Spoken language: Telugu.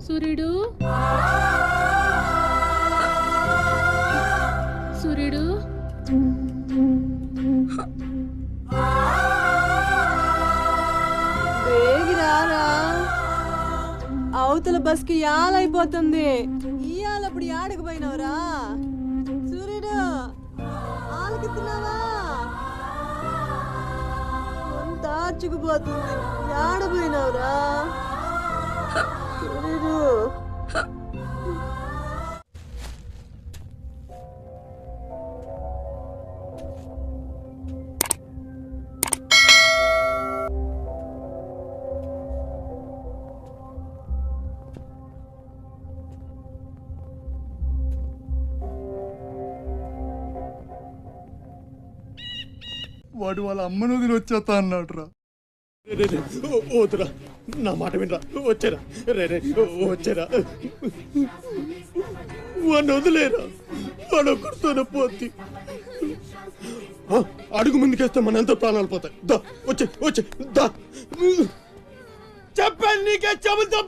సూర్యుడు సూర్యుడు వేగిరారా అవతల బస్కి యాలైపోతుంది ఇయాలప్పుడు యాడకు పోయినవరా సూర్యుడు ఆలకిస్తున్నావా అంత ఆర్చుకుపోతుంది యాడ పోయినవరా సూర్యుడు వాడు వాళ్ళ అమ్మను వదిలి వచ్చేస్తా అన్నాడు రా. వద్దురా, నా మాట వినరా, వచ్చారా రే వచ్చారా, వాడిని వదిలేరా, వాడు ఒక్కడితోనే పోతి. అడుగు ముందుకేస్తే మన ఎంత ప్రాణాలు పోతాయి. దా వచ్చే దా చెప్పాను నీకే చెబుతా.